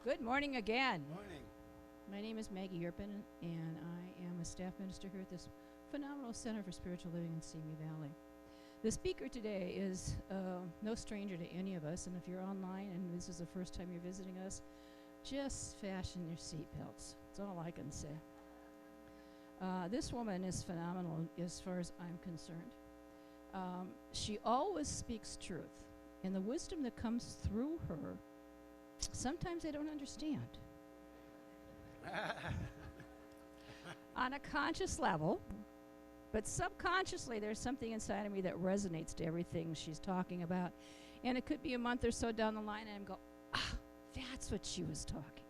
Good morning again. Morning. My name is Maggie Yerpin, and I am a staff minister here at this phenomenal Center for Spiritual Living in Simi Valley. The speaker today is no stranger to any of us, and if you're online and this is the first time you're visiting us, just fasten your seatbelts. That's all I can say. This woman is phenomenal as far as I'm concerned. She always speaks truth, and the wisdom that comes through her, sometimes I don't understand. On a conscious level, but subconsciously there's something inside of me that resonates to everything she's talking about. And it could be a month or so down the line and I'm go, that's what she was talking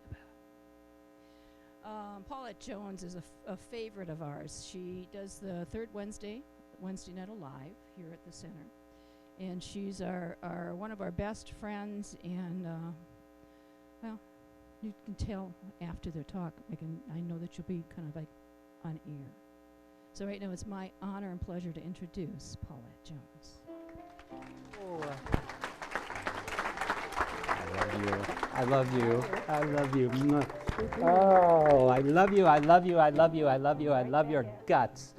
about. Paulette Jones is a favorite of ours. She does the third Wednesday Night Alive here at the center. And she's our one of our best friends, and well, you can tell after the talk. I know that you'll be kind of like on air. So right now it's my honor and pleasure to introduce Paulette Jones. I love you. I love you. Oh, I love you. I love you. I love you. I love you. I love your guts.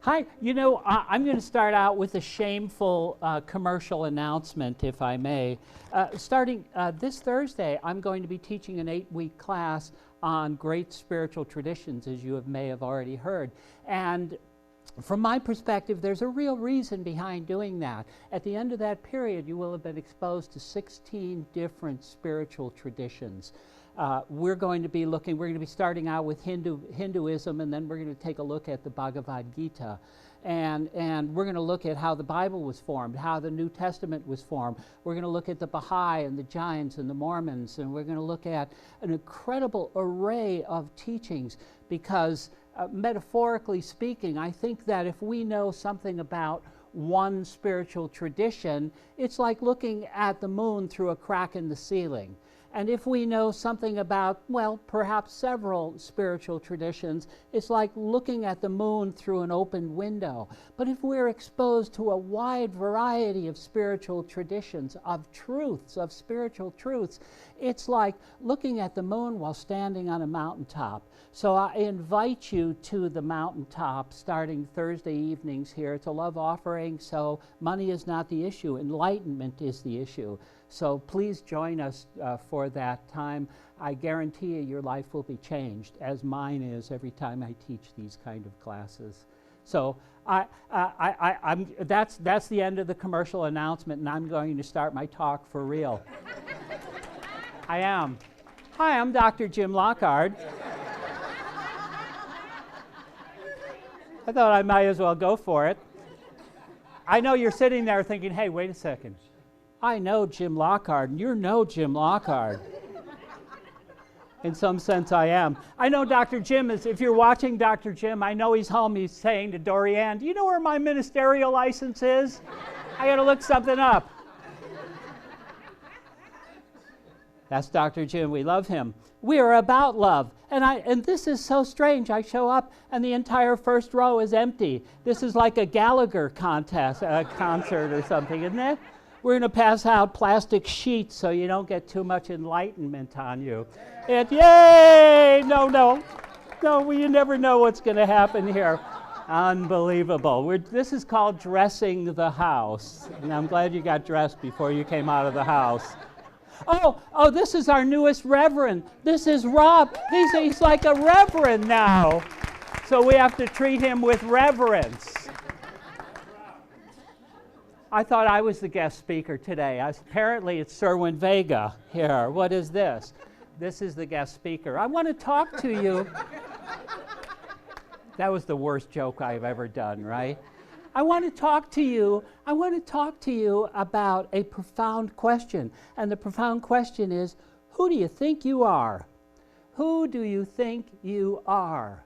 Hi, I'm going to start out with a shameful commercial announcement, if I may. Starting this Thursday, I'm going to be teaching an 8-week class on great spiritual traditions, as you may have already heard. And from my perspective, there's a real reason behind doing that. At the end of that period, you will have been exposed to 16 different spiritual traditions. We're going to be starting out with Hinduism, and then we're going to take a look at the Bhagavad Gita. And we're going to look at how the Bible was formed, how the New Testament was formed. We're going to look at the Baha'i and the Jains and the Mormons, and we're going to look at an incredible array of teachings because, metaphorically speaking, I think that if we know something about one spiritual tradition, it's like looking at the moon through a crack in the ceiling. And if we know something about, well, perhaps several spiritual traditions, it's like looking at the moon through an open window. But if we're exposed to a wide variety of spiritual traditions, of truths, of spiritual truths, it's like looking at the moon while standing on a mountaintop. So I invite you to the mountaintop starting Thursday evenings here. It's a love offering, so money is not the issue. Enlightenment is the issue. So please join us for that time. I guarantee you your life will be changed, as mine is every time I teach these kind of classes. So that's the end of the commercial announcement, and I'm going to start my talk for real. I am. Hi, I'm Dr. Jim Lockard. I thought I might as well go for it. I know you're sitting there thinking, hey, wait a second. I know Jim Lockard, and you're no Jim Lockard. In some sense, I am. I know Dr. Jim is, if you're watching Dr. Jim, I know he's home, he's saying to Dorianne, do you know where my ministerial license is? I got to look something up. That's Dr. Jim. We love him. We are about love. And this is so strange. I show up and the entire first row is empty. This is like a Gallagher contest, a concert or something, isn't it? We're going to pass out plastic sheets so you don't get too much enlightenment on you. Yay! No, you never know what's going to happen here. Unbelievable. This is called dressing the house. And I'm glad you got dressed before you came out of the house. Oh, this is our newest reverend. This is Rob. He's like a reverend now. So we have to treat him with reverence. I thought I was the guest speaker today. Apparently it's Serwin Vega here. What is this? This is the guest speaker. I want to talk to you. That was the worst joke I've ever done, right? I want to talk to you about a profound question. And the profound question is, who do you think you are? Who do you think you are?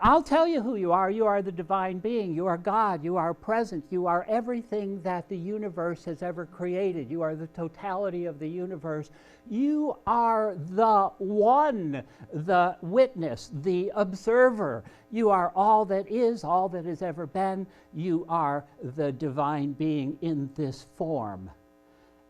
I'll tell you who you are. You are the divine being. You are God. You are present. You are everything that the universe has ever created. You are the totality of the universe. You are the one, the witness, the observer. You are all that has ever been. You are the divine being in this form.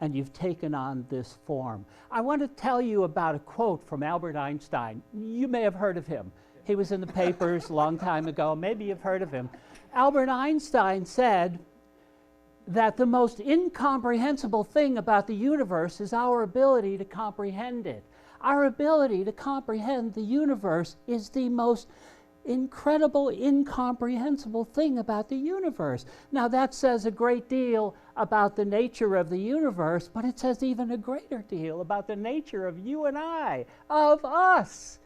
and you've taken on this form. I want to tell you about a quote from Albert Einstein. You may have heard of him. He was in the papers a long time ago. Maybe you've heard of him. Albert Einstein said that the most incomprehensible thing about the universe is our ability to comprehend it. Our ability to comprehend the universe is the most incredible, incomprehensible thing about the universe. Now that says a great deal about the nature of the universe, but it says even a greater deal about the nature of you and I, of us.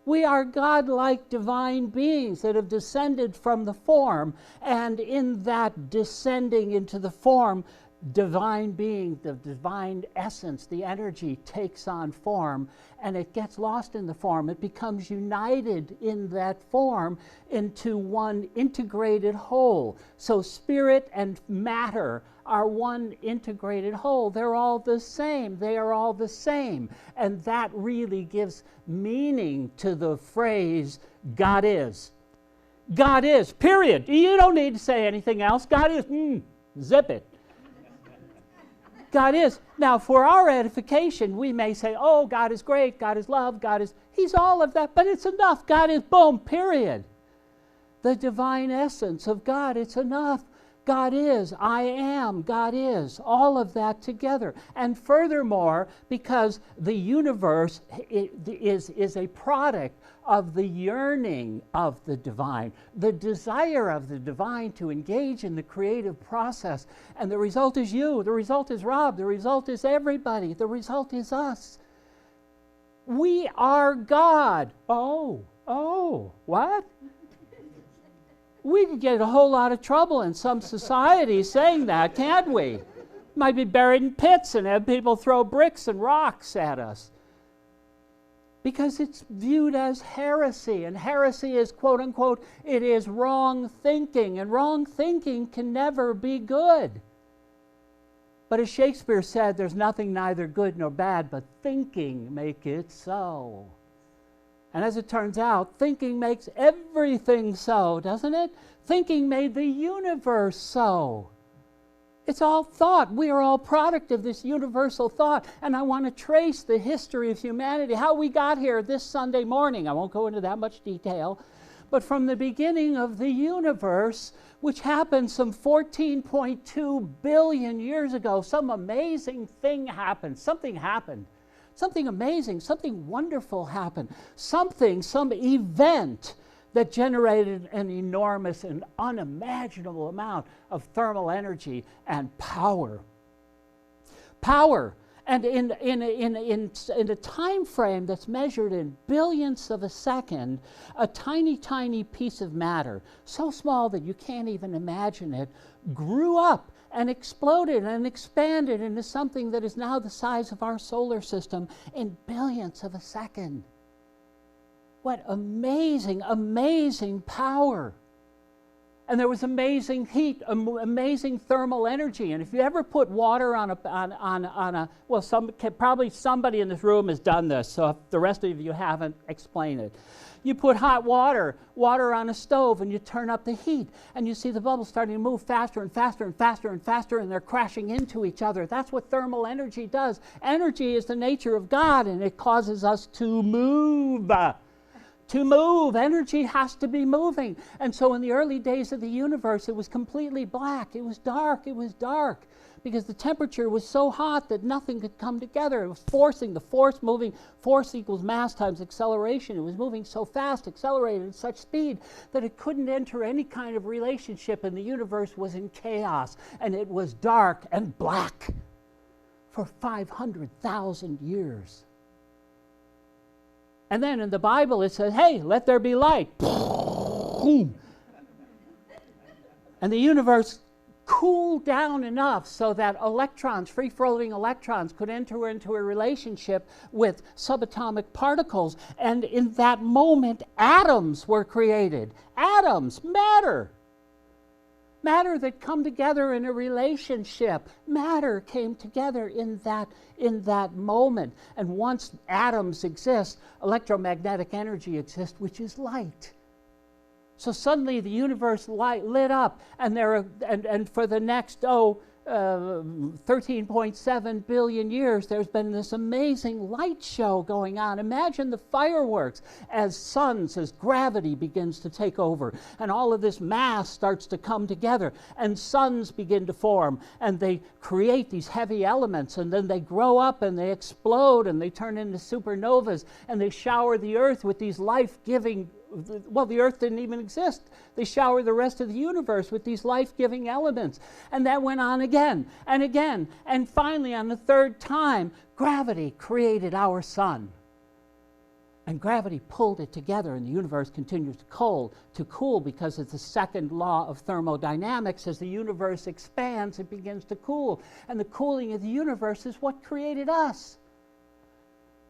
We are God-like divine beings that have descended from the form, and in that descending into the form, divine being, the divine essence, the energy takes on form, and it gets lost in the form. It becomes united in that form into one integrated whole. So spirit and matter are one integrated whole. They're all the same. They are all the same. And that really gives meaning to the phrase, God is. God is, period. You don't need to say anything else. God is, zip it. God is. Now, for our edification, we may say, oh, God is great, God is love, God is, He's all of that, but it's enough. God is, boom, period. The divine essence of God, it's enough. God is, I am, God is, all of that together. And furthermore, because the universe is a product of the yearning of the divine, the desire of the divine to engage in the creative process. And the result is you, the result is Rob, the result is everybody, the result is us. We are God. Oh, what? We could get a whole lot of trouble in some societies saying that, can't we? Might be buried in pits and have people throw bricks and rocks at us. Because it's viewed as heresy, and heresy is, quote unquote, it is wrong thinking, and wrong thinking can never be good. But as Shakespeare said, there's nothing neither good nor bad, but thinking make it so. And as it turns out, thinking makes everything so, doesn't it? Thinking made the universe so. It's all thought. We are all product of this universal thought. And I want to trace the history of humanity, how we got here this Sunday morning. I won't go into that much detail. But from the beginning of the universe, which happened some 14.2 billion years ago, some amazing thing happened. Something happened. Something amazing, something wonderful happened. Some event that generated an enormous and unimaginable amount of thermal energy and power. Power. And in a time frame that's measured in billionths of a second, a tiny, tiny piece of matter, so small that you can't even imagine it, grew up and exploded and expanded into something that is now the size of our solar system in billionths of a second. What amazing, amazing power. And there was amazing heat, amazing thermal energy. And if you ever put water on a well, probably somebody in this room has done this, so if the rest of you haven't, explain it. You put hot water on a stove, and you turn up the heat, and you see the bubbles starting to move faster and faster and faster and faster, and they're crashing into each other. That's what thermal energy does. Energy is the nature of God, and it causes us to move. To move, energy has to be moving. And so in the early days of the universe, it was completely black. It was dark. It was dark. Because the temperature was so hot that nothing could come together. It was forcing, the force moving, force equals mass times acceleration. It was moving so fast, accelerated at such speed, that it couldn't enter any kind of relationship, and the universe was in chaos. And it was dark and black for 500,000 years. And then in the Bible it says, hey, let there be light. And the universe cooled down enough so that electrons, free-floating electrons, could enter into a relationship with subatomic particles. And in that moment, atoms were created. Atoms, matter. Matter that come together in a relationship. Matter came together in that moment. And once atoms exist, electromagnetic energy exists, which is light. So suddenly the universe lit up, and for the next 13.7 billion years, there's been this amazing light show going on. Imagine the fireworks as gravity begins to take over, and all of this mass starts to come together, and suns begin to form, and they create these heavy elements, and then they grow up, and they explode, and they turn into supernovas, and they shower the earth with these life-giving, well, the earth didn't even exist. They showered the rest of the universe with these life-giving elements. And that went on again and again. And finally, on the third time, gravity created our sun. And gravity pulled it together, and the universe continues to cool because it's the second law of thermodynamics. As the universe expands, it begins to cool. And the cooling of the universe is what created us.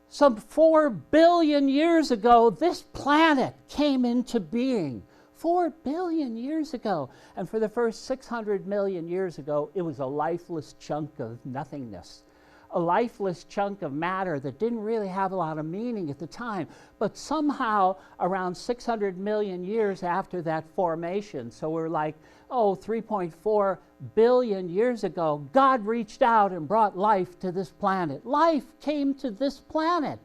Some 4 billion years ago, this planet came into being. 4 billion years ago. And for the first 600 million years ago, it was a lifeless chunk of nothingness. A lifeless chunk of matter that didn't really have a lot of meaning at the time. But somehow, around 600 million years after that formation, so we're like, 3.4 billion years ago, God reached out and brought life to this planet. Life came to this planet.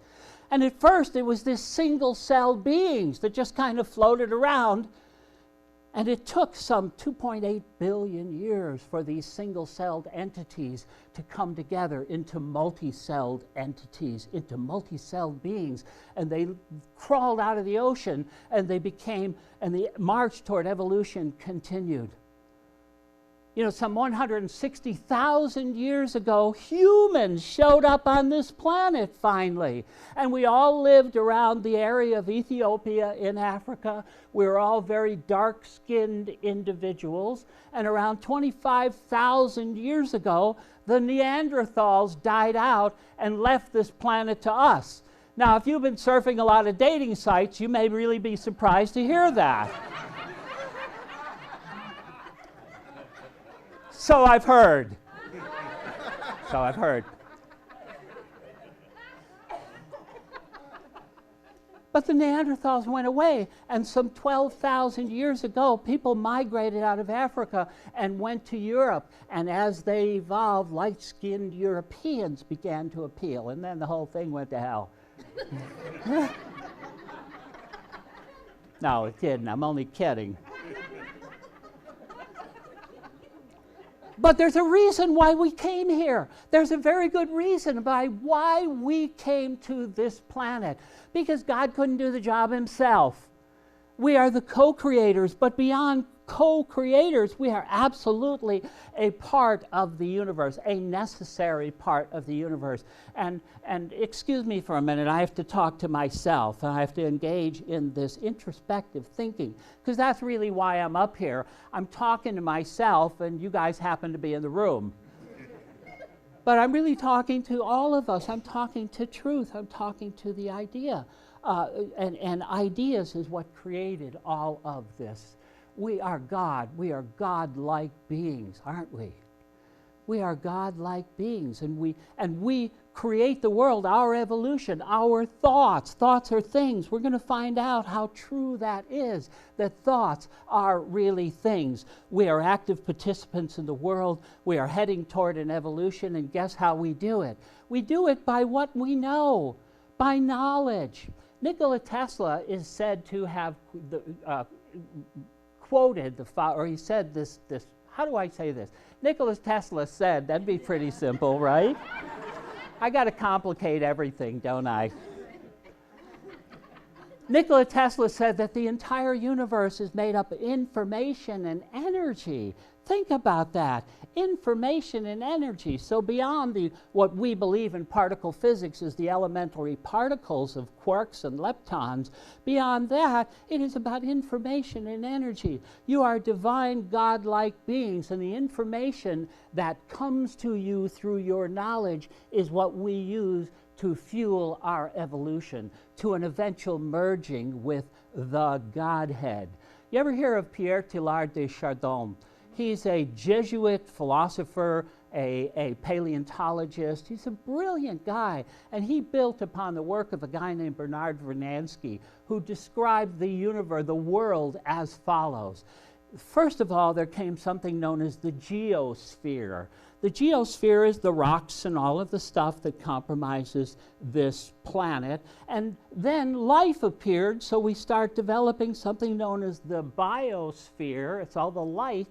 And at first, it was this single-celled beings that just kind of floated around. And it took some 2.8 billion years for these single-celled entities to come together into multi-celled entities, into multi-celled beings. And they crawled out of the ocean, and they became, and the march toward evolution continued. You know, some 160,000 years ago, humans showed up on this planet finally. And we all lived around the area of Ethiopia in Africa. We were all very dark-skinned individuals. And around 25,000 years ago, the Neanderthals died out and left this planet to us. Now, if you've been surfing a lot of dating sites, you may really be surprised to hear that. So I've heard. But the Neanderthals went away, and some 12,000 years ago, people migrated out of Africa and went to Europe. And as they evolved, light-skinned Europeans began to appeal, and then the whole thing went to hell. No, it didn't. I'm only kidding. But there's a reason why we came here. There's a very good reason why we came to this planet. Because God couldn't do the job himself. We are the co-creators, but beyond co-creators, we are absolutely a part of the universe, a necessary part of the universe. And excuse me for a minute, I have to talk to myself, and I have to engage in this introspective thinking, because that's really why I'm up here. I'm talking to myself, and you guys happen to be in the room. But I'm really talking to all of us. I'm talking to truth. I'm talking to the idea. And ideas is what created all of this. We are God. We are God-like beings, aren't we? We are God-like beings, and we create the world, our evolution, our thoughts. Thoughts are things. We're going to find out how true that is, that thoughts are really things. We are active participants in the world. We are heading toward an evolution, and guess how we do it? We do it by what we know, by knowledge. Nikola Tesla is said to have quoted he said this, how do I say this? Nikola Tesla said, that'd be pretty simple, right? I got to complicate everything, don't I? Nikola Tesla said that the entire universe is made up of information and energy. Think about that. Information and energy. So beyond what we believe in particle physics is the elementary particles of quarks and leptons, beyond that, it is about information and energy. You are divine, God-like beings, and the information that comes to you through your knowledge is what we use to fuel our evolution, to an eventual merging with the Godhead. You ever hear of Pierre Teilhard de Chardin? He's a Jesuit philosopher, a paleontologist. He's a brilliant guy, and he built upon the work of a guy named Bernard Vernadsky, who described the universe, the world, as follows. First of all, there came something known as the geosphere. The geosphere is the rocks and all of the stuff that compromises this planet. And then life appeared, so we start developing something known as the biosphere. It's all the life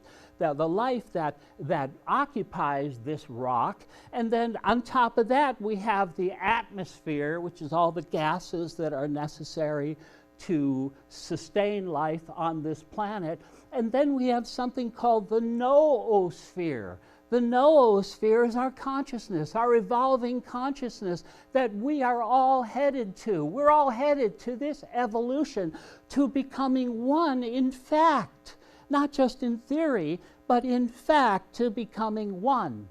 that occupies this rock. And then on top of that, we have the atmosphere, which is all the gases that are necessary to sustain life on this planet. And then we have something called the noosphere. The noosphere is our consciousness, our evolving consciousness that we are all headed to. We're all headed to this evolution, to becoming one in fact, not just in theory, but in fact to becoming one.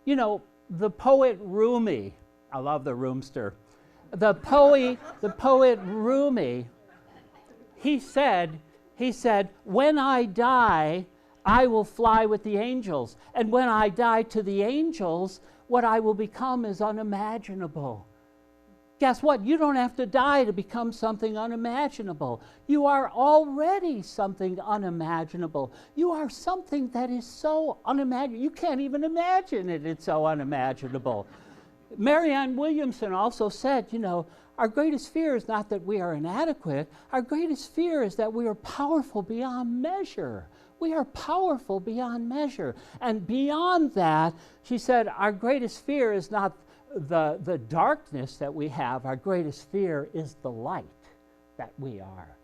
You know, the poet Rumi, I love the Roomster, the poet Rumi, he said, when I die, I will fly with the angels. And when I die to the angels, what I will become is unimaginable. Guess what? You don't have to die to become something unimaginable. You are already something unimaginable. You are something that is so unimaginable. You can't even imagine it. It's so unimaginable. Marianne Williamson also said, you know, our greatest fear is not that we are inadequate. Our greatest fear is that we are powerful beyond measure. We are powerful beyond measure. And beyond that, she said, our greatest fear is not the darkness that we have. Our greatest fear is the light that we are.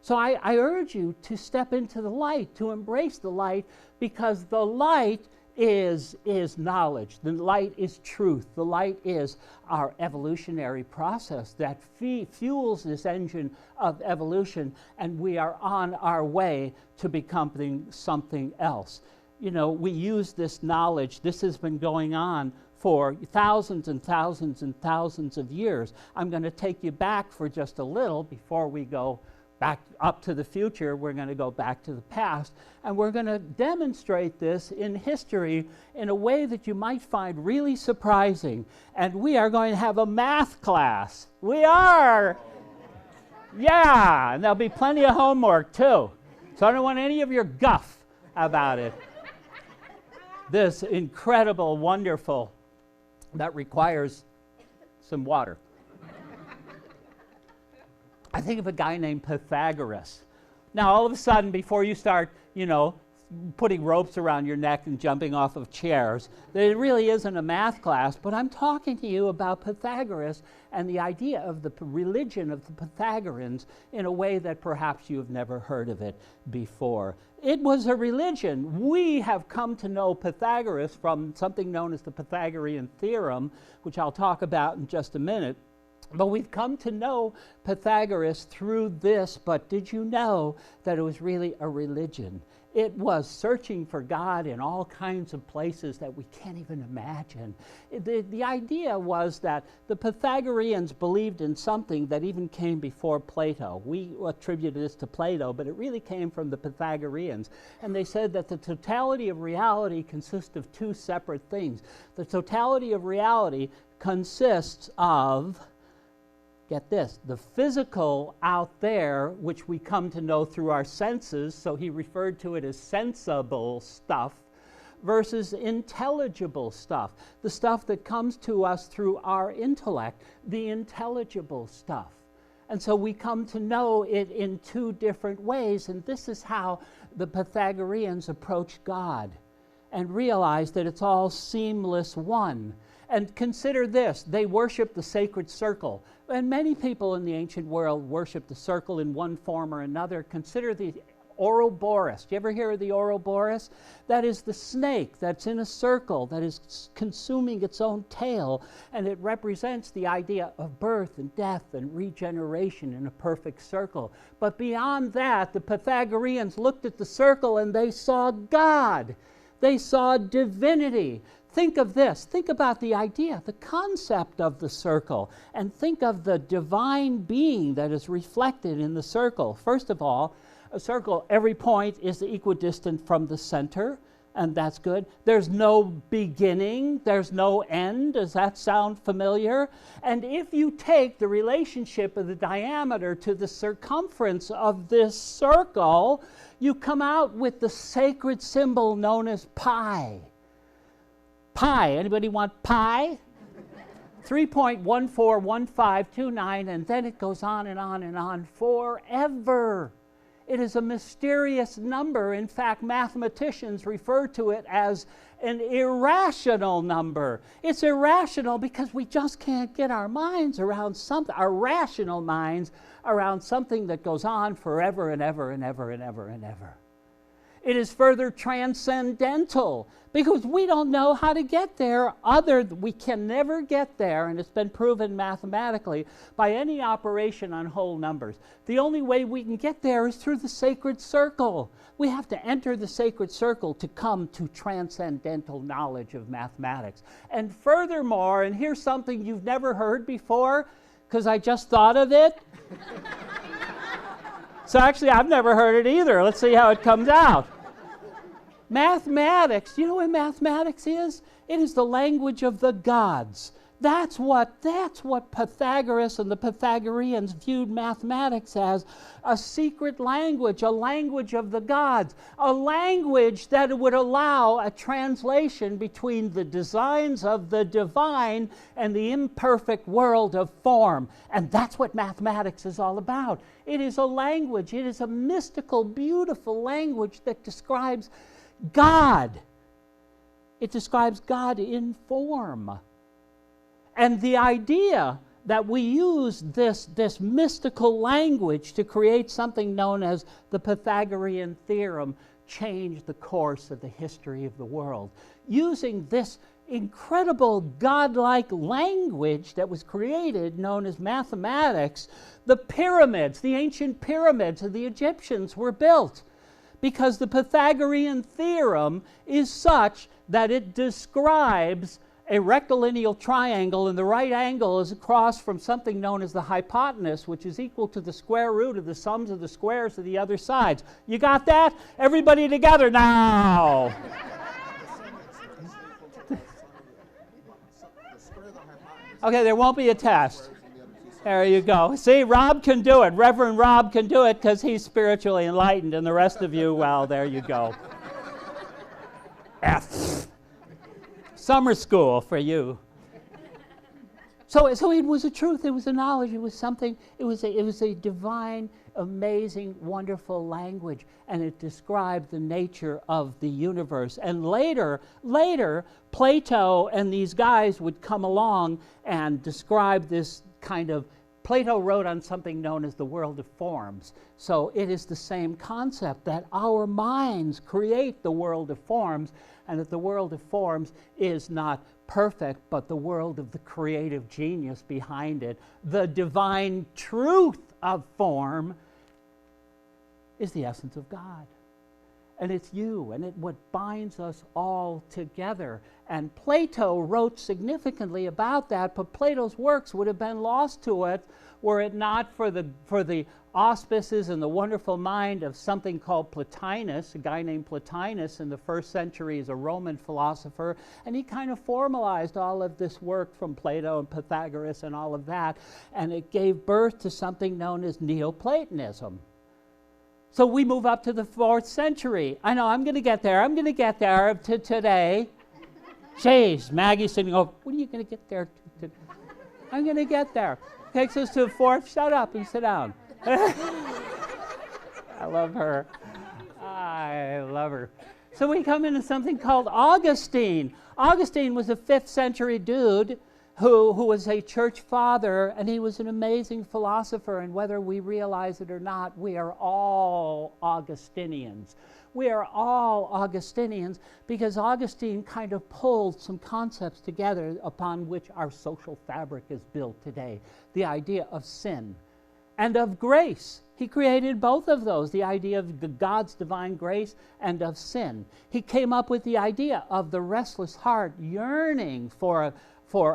So I urge you to step into the light, to embrace the light, because the light is knowledge. The light is truth. The light is our evolutionary process that fuels this engine of evolution, and we are on our way to becoming something else. You know, we use this knowledge. This has been going on for thousands and thousands and thousands of years. I'm going to take you back for just a little before we go back up to the future. We're going to go back to the past, and we're going to demonstrate this in history in a way that you might find really surprising. And we are going to have a math class. We are! Yeah, and there'll be plenty of homework too. So I don't want any of your guff about it. This incredible, wonderful, that requires some water. I think of a guy named Pythagoras. Now, all of a sudden, before you start, you know, putting ropes around your neck and jumping off of chairs, there really isn't a math class, but I'm talking to you about Pythagoras and the idea of the religion of the Pythagoreans in a way that perhaps you have never heard of it before. It was a religion. We have come to know Pythagoras from something known as the Pythagorean theorem, which I'll talk about in just a minute. But we've come to know Pythagoras through this, but did you know that it was really a religion? It was searching for God in all kinds of places that we can't even imagine. The idea was that the Pythagoreans believed in something that even came before Plato. We attribute this to Plato, but it really came from the Pythagoreans. And they said that the totality of reality consists of two separate things. The totality of reality consists of, get this, the physical out there, which we come to know through our senses, so he referred to it as sensible stuff, versus intelligible stuff, the stuff that comes to us through our intellect, the intelligible stuff. And so we come to know it in two different ways, and this is how the Pythagoreans approach God and realize that it's all seamless one. And consider this, they worship the sacred circle. And many people in the ancient world worship the circle in one form or another. Consider the Ouroboros. Do you ever hear of the Ouroboros? That is the snake that's in a circle that is consuming its own tail, and it represents the idea of birth and death and regeneration in a perfect circle. But beyond that, the Pythagoreans looked at the circle and they saw God. They saw divinity. Think of this. Think about the idea, the concept of the circle, and think of the divine being that is reflected in the circle. First of all, a circle, every point is equidistant from the center, and that's good. There's no beginning, there's no end. Does that sound familiar? And if you take the relationship of the diameter to the circumference of this circle, you come out with the sacred symbol known as pi. Pi, anybody want pi? 3.141529, and then it goes on and on and on forever. It is a mysterious number. In fact, mathematicians refer to it as an irrational number. It's irrational because we just can't get our minds around something, our rational minds around something that goes on forever and ever and ever and ever and ever. It is further transcendental because we don't know how to get there. We can never get there, and it's been proven mathematically, by any operation on whole numbers. The only way we can get there is through the sacred circle. We have to enter the sacred circle to come to transcendental knowledge of mathematics. And furthermore, and here's something you've never heard before, because I just thought of it. So actually, I've never heard it either. Let's see how it comes out. Mathematics, you know what mathematics is? It is the language of the gods. That's what Pythagoras and the Pythagoreans viewed mathematics as, a secret language, a language of the gods, a language that would allow a translation between the designs of the divine and the imperfect world of form. And that's what mathematics is all about. It is a language, it is a mystical, beautiful language that describes God. It describes God in form. And the idea that we use this mystical language to create something known as the Pythagorean theorem changed the course of the history of the world. Using this incredible godlike language that was created, known as mathematics, the pyramids, the ancient pyramids of the Egyptians were built. Because the Pythagorean theorem is such that it describes a rectilineal triangle, and the right angle is across from something known as the hypotenuse, which is equal to the square root of the sums of the squares of the other sides. You got that? Everybody together now. Okay, there won't be a test. There you go. See, Rob can do it. Reverend Rob can do it because he's spiritually enlightened, and the rest of you, well, there you go. F. Summer school for you. So it was a truth. It was a knowledge. It was something. It was a divine, amazing, wonderful language, and it described the nature of the universe. And later, Plato and these guys would come along and describe this kind of. Plato wrote on something known as the world of forms. So it is the same concept that our minds create the world of forms, and that the world of forms is not perfect, but the world of the creative genius behind it. The divine truth of form is the essence of God. And it's you, and what binds us all together. And Plato wrote significantly about that, but Plato's works would have been lost to it were it not for the auspices and the wonderful mind of something called Plotinus, a guy named Plotinus in the 1st century is a Roman philosopher, and he kind of formalized all of this work from Plato and Pythagoras and all of that, and it gave birth to something known as Neoplatonism. So we move up to the 4th century. I know, I'm going to get there to today. Jeez, Maggie's sitting over, when are you going to get there? I'm going to get there. Takes us to the 4th, shut up and sit down. I love her. I love her. So we come into something called Augustine. Augustine was a 5th century dude who was a church father, and he was an amazing philosopher, and whether we realize it or not, we are all Augustinians. We are all Augustinians because Augustine kind of pulled some concepts together upon which our social fabric is built today. The idea of sin and of grace. He created both of those, the idea of God's divine grace and of sin. He came up with the idea of the restless heart yearning for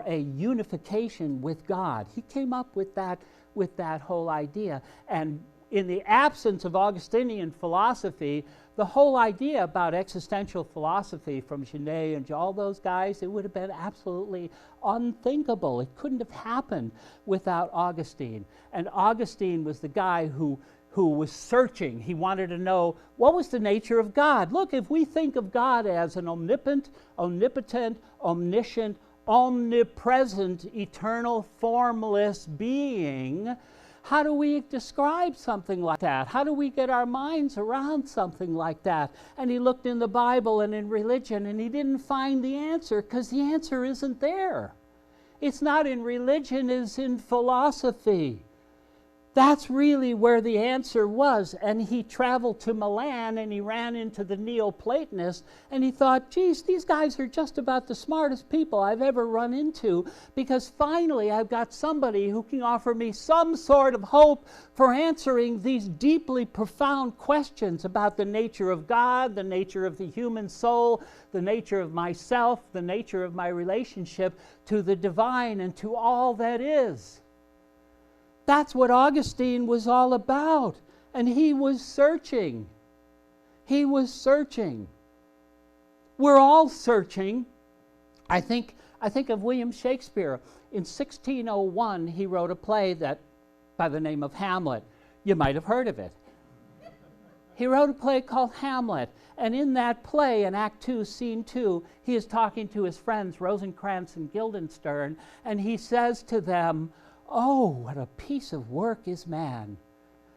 a unification with God. He came up with that whole idea. And in the absence of Augustinian philosophy, the whole idea about existential philosophy from Genet and all those guys, it would have been absolutely unthinkable. It couldn't have happened without Augustine. And Augustine was the guy who was searching. He wanted to know what was the nature of God. Look, if we think of God as an omnipotent, omniscient, omnipresent, eternal, formless being, how do we describe something like that? How do we get our minds around something like that? And he looked in the Bible and in religion, and he didn't find the answer because the answer isn't there. It's not in religion, it's in philosophy. That's really where the answer was. And he traveled to Milan and he ran into the Neoplatonists and he thought, geez, these guys are just about the smartest people I've ever run into, because finally I've got somebody who can offer me some sort of hope for answering these deeply profound questions about the nature of God, the nature of the human soul, the nature of myself, the nature of my relationship to the divine and to all that is. That's what Augustine was all about. And he was searching. He was searching. We're all searching. I think of William Shakespeare. In 1601, he wrote a play that, by the name of Hamlet. You might have heard of it. He wrote a play called Hamlet. And in that play, in Act 2, Scene 2, he is talking to his friends, Rosencrantz and Guildenstern, and he says to them, "Oh, what a piece of work is man!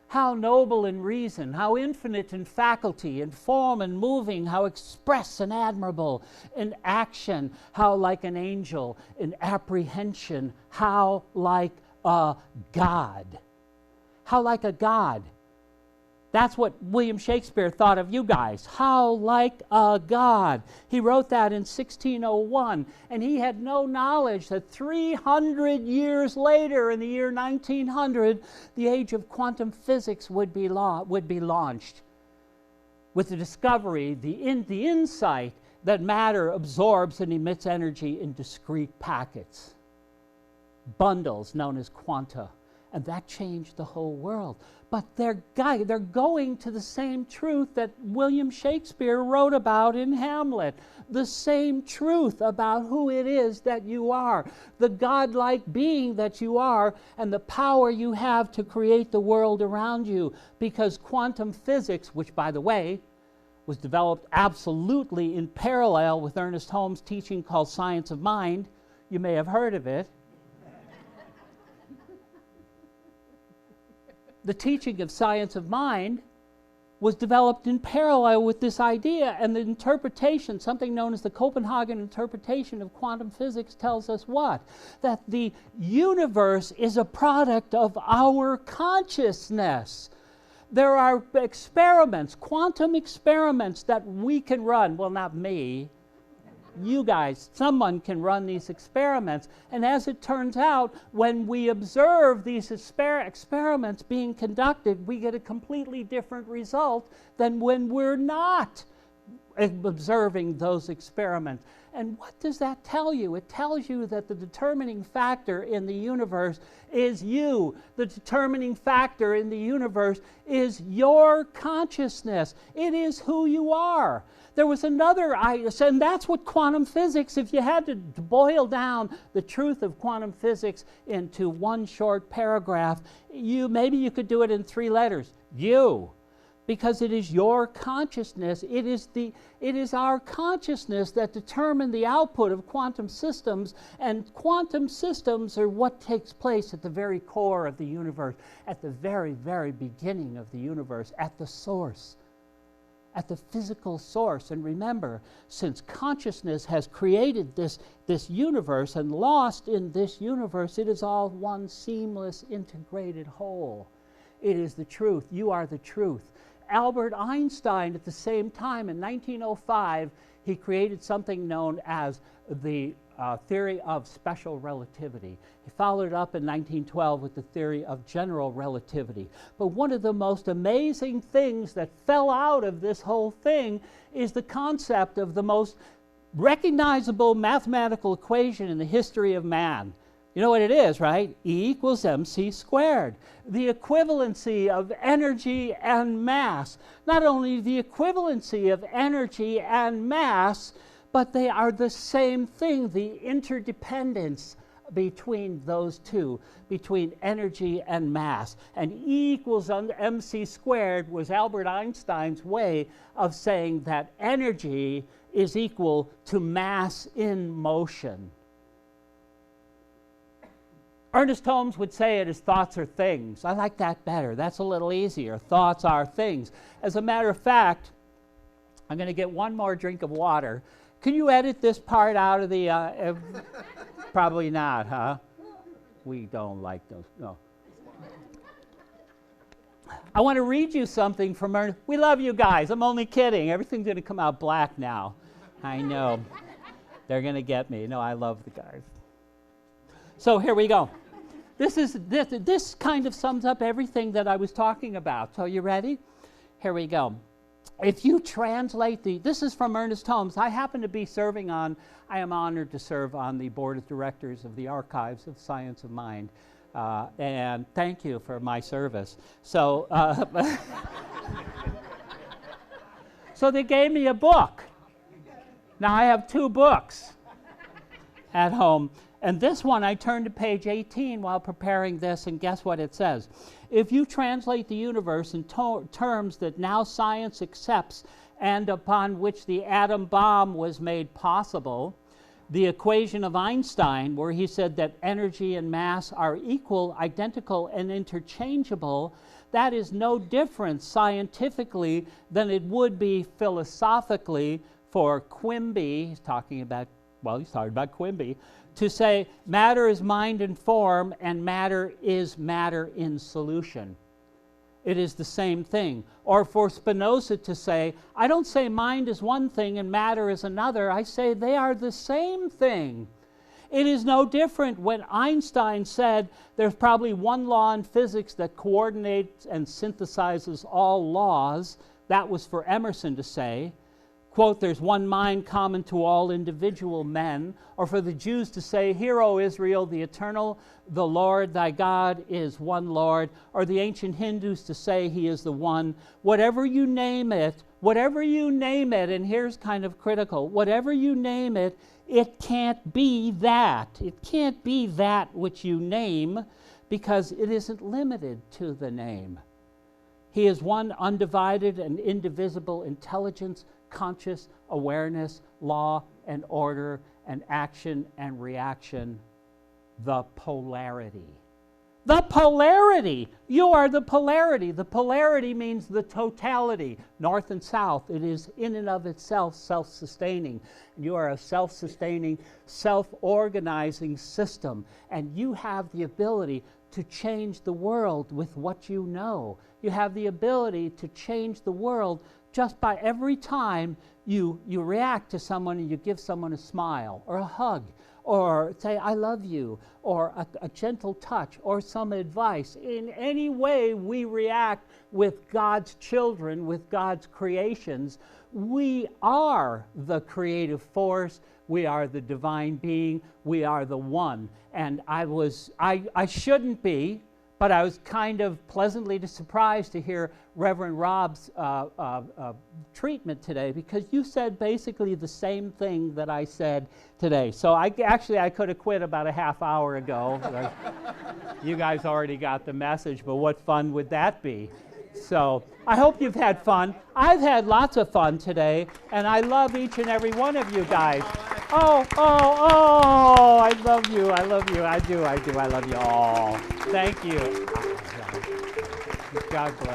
How noble in reason, how infinite in faculty, in form and moving, how express and admirable in action, how like an angel in apprehension, how like a god." How like a god. That's what William Shakespeare thought of you guys. How like a god. He wrote that in 1601, and he had no knowledge that 300 years later, in the year 1900, the age of quantum physics would be launched with the discovery, the insight that matter absorbs and emits energy in discrete packets, bundles known as quanta. And that changed the whole world. But they're going to the same truth that William Shakespeare wrote about in Hamlet. The same truth about who it is that you are. The godlike being that you are, and the power you have to create the world around you. Because quantum physics, which, by the way, was developed absolutely in parallel with Ernest Holmes' teaching called Science of Mind. You may have heard of it. The teaching of Science of Mind was developed in parallel with this idea, and the interpretation, something known as the Copenhagen interpretation of quantum physics, tells us what? That the universe is a product of our consciousness. There are experiments, quantum experiments that we can run. Well, not me. You guys, someone can run these experiments. And as it turns out, when we observe these experiments being conducted, we get a completely different result than when we're not observing those experiments. And what does that tell you? It tells you that the determining factor in the universe is you. The determining factor in the universe is your consciousness. It is who you are. There was another idea, and that's what quantum physics, if you had to boil down the truth of quantum physics into one short paragraph, maybe you could do it in 3 letters. You. Because it is your consciousness, it is our consciousness that determine the output of quantum systems, and quantum systems are what takes place at the very core of the universe, at the very, very beginning of the universe, at the source, at the physical source. And remember, since consciousness has created this universe and lost in this universe, it is all one seamless, integrated whole. It is the truth. You are the truth. Albert Einstein, at the same time, in 1905, he created something known as the theory of special relativity. He followed it up in 1912 with the theory of general relativity. But one of the most amazing things that fell out of this whole thing is the concept of the most recognizable mathematical equation in the history of man. You know what it is, right? E equals mc squared. The equivalency of energy and mass. Not only the equivalency of energy and mass, but they are the same thing, the interdependence between those two, between energy and mass. And E equals mc squared was Albert Einstein's way of saying that energy is equal to mass in motion. Ernest Holmes would say it as thoughts are things. I like that better. That's a little easier. Thoughts are things. As a matter of fact, I'm going to get one more drink of water. Can you edit this part out of the... probably not, huh? We don't like those. No. I want to read you something from Ernest. We love you guys. I'm only kidding. Everything's going to come out black now. I know. They're going to get me. No, I love the guys. So here we go. This kind of sums up everything that I was talking about. So you ready? Here we go. If you translate this is from Ernest Holmes. I happen to be I am honored to serve on the board of directors of the Archives of Science of Mind. And thank you for my service. So, so they gave me a book. Now I have 2 books at home. And this one, I turned to page 18 while preparing this, and guess what it says? If you translate the universe in terms that now science accepts and upon which the atom bomb was made possible, the equation of Einstein, where he said that energy and mass are equal, identical, and interchangeable, that is no different scientifically than it would be philosophically for Quimby, he's talking about Quimby, to say matter is mind in form and matter is matter in solution. It is the same thing. Or for Spinoza to say, I don't say mind is one thing and matter is another, I say they are the same thing. It is no different when Einstein said there's probably one law in physics that coordinates and synthesizes all laws. That was for Emerson to say. Quote, there's one mind common to all individual men, or for the Jews to say, Hear, O Israel, the eternal, the Lord thy God is one Lord, or the ancient Hindus to say he is the one. Whatever you name it, and here's kind of critical, whatever you name it, it can't be that. It can't be that which you name, because it isn't limited to the name. He is one undivided and indivisible intelligence, conscious awareness, law and order, and action and reaction, the polarity. The polarity! You are the polarity. The polarity means the totality, north and south. It is in and of itself self-sustaining. You are a self-sustaining, self-organizing system, and you have the ability to change the world with what you know. You have the ability to change the world just by every time you react to someone and you give someone a smile or a hug or say, I love you, or a gentle touch or some advice. In any way we react with God's children, with God's creations, we are the creative force, we are the divine being, we are the one. And I shouldn't be, but I was kind of pleasantly surprised to hear Reverend Rob's treatment today, because you said basically the same thing that I said today. So I could have quit about a half hour ago. You guys already got the message, but what fun would that be? So I hope you've had fun. I've had lots of fun today, and I love each and every one of you guys. Oh, I love you. I do. I love you all. Thank you. God bless.